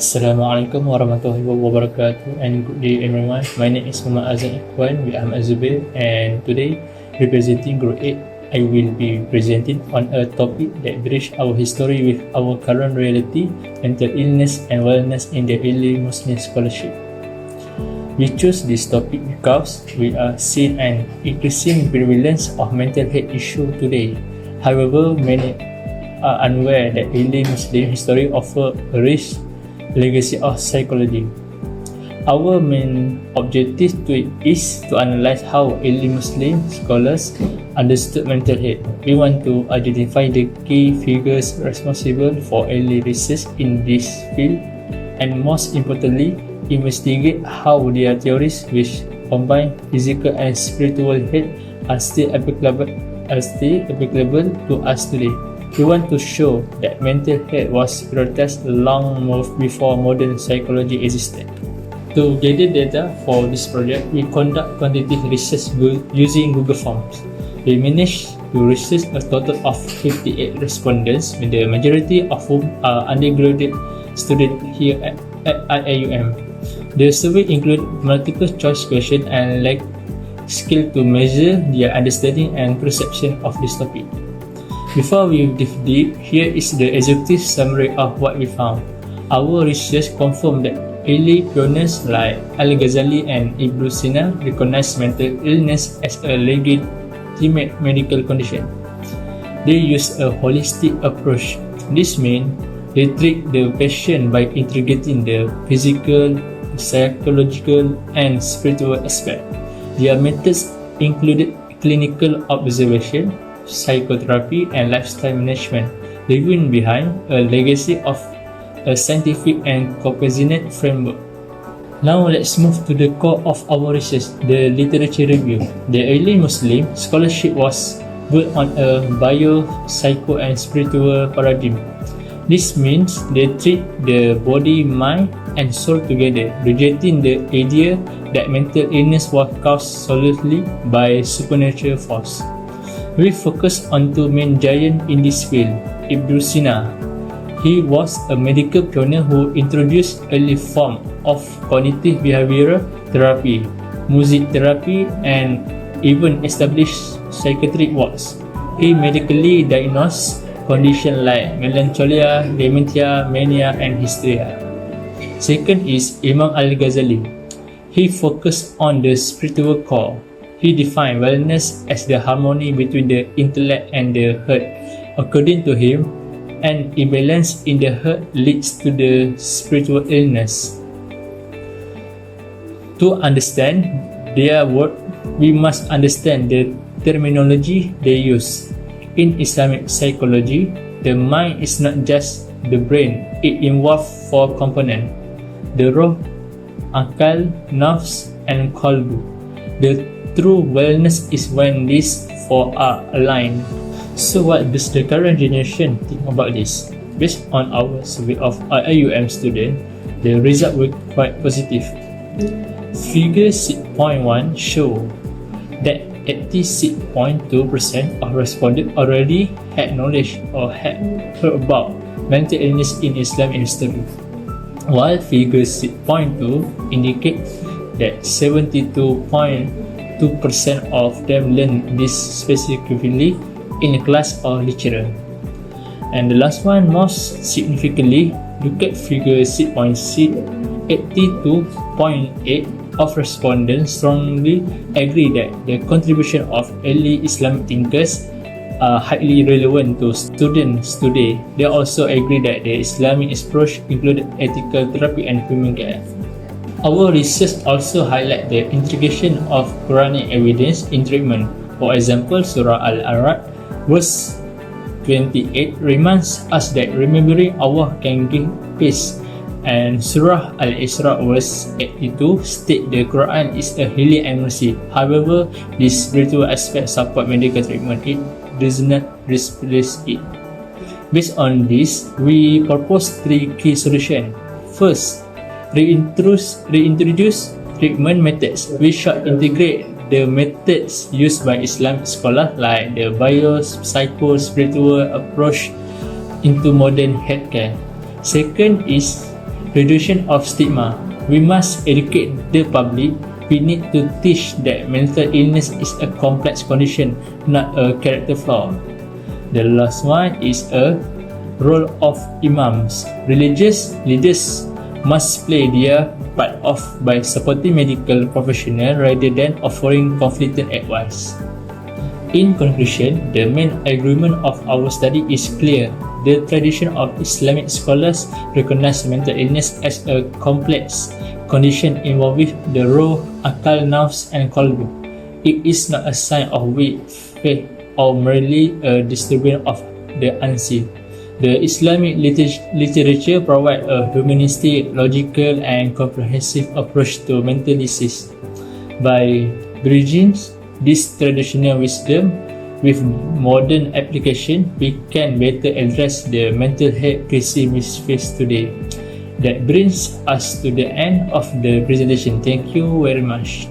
Assalamualaikum warahmatullahi wabarakatuh, and good day everyone. My name is Muhammad Azan Ikhwan with Ahmad Zubair, and today, representing Group 8, I will be presenting on a topic that bridges our history with our current reality: mental illness and wellness in the early Muslim scholarship. We chose this topic because we are seeing an increasing prevalence of mental health issue today. However, many are unaware that early Muslim history offers a rich legacy of psychology. Our main objective is to analyze how early Muslim scholars understood mental health. We want to identify the key figures responsible for early research in this field, and most importantly, investigate how their theories, which combine physical and spiritual health, are still applicable to us today. We want to show that mental health was prioritized long before modern psychology existed. To gather data for this project, we conduct quantitative research using Google Forms. We managed to research a total of 58 respondents, with the majority of whom are undergraduate students here at IAUM. The survey included multiple choice questions and lacked skill to measure their understanding and perception of this topic. Before we dive deep, here is the executive summary of what we found. Our research confirmed that early pioneers like Al-Ghazali and Ibn Sina recognized mental illness as a legitimate medical condition. They used a holistic approach. This means they treat the patient by integrating the physical, psychological, and spiritual aspect. Their methods included clinical observation, psychotherapy, and lifestyle management, leaving behind a legacy of a scientific and compassionate framework. Now let's move to the core of our research, the literature review. The early Muslim scholarship was built on a bio, psycho, and spiritual paradigm. This means they treat the body, mind, and soul together, rejecting the idea that mental illness was caused solely by supernatural force. We focus on two main giants in this field. Ibn Sina. He was a medical pioneer who introduced early form of cognitive behavioral therapy, music therapy, and even established psychiatric wards. He medically diagnosed conditions like melancholia, dementia, mania, and hysteria. Second is Imam Al-Ghazali. He focused on the spiritual core. He defined wellness as the harmony between the intellect and the heart. According to him, an imbalance in the heart leads to the spiritual illness. To understand their work, we must understand the terminology they use. In Islamic psychology, the mind is not just the brain. It involves four components: the ruh, akal, nafs, and qalbu. The true wellness is when these four are aligned. So what does the current generation think about this? Based on our survey of IAUM students, the results were quite positive. Figure 6.1 show that 86.2% of respondents already had knowledge or had heard about mental illness in Islamic history, while figure 6.2 indicates that 72.2% of them learn this specifically in a class or lecture. And the last one, most significantly, look at figure 6.6, 82.8% of respondents strongly agree that the contribution of early Islamic thinkers are highly relevant to students today. They also agree that the Islamic approach included ethical therapy and human care. Our research also highlights the integration of Quranic evidence in treatment. For example, Surah Al-Araf, verse 28 reminds us that remembering Allah can give peace, and Surah Al-Isra, verse 82, states the Quran is a healing and mercy. However, this spiritual aspect support medical treatment. It does not replace it. Based on this, we propose three key solutions. First, reintroduce treatment methods. We should integrate the methods used by Islamic scholars like the bio-psycho-spiritual approach into modern healthcare. Second is reduction of stigma. We must educate the public. We need to teach that mental illness is a complex condition, not a character flaw. The last one is a role of imams. Religious leaders must play their part off by supporting medical professionals rather than offering conflicting advice. In conclusion, the main agreement of our study is clear. The tradition of Islamic scholars recognize mental illness as a complex condition involving the raw, akal, nafs, and qalbu. It is not a sign of weak faith or merely a disturbance of the unseen. The Islamic literature provides a humanistic, logical, and comprehensive approach to mental disease. By bridging this traditional wisdom with modern application, we can better address the mental health crisis we face today. That brings us to the end of the presentation. Thank you very much.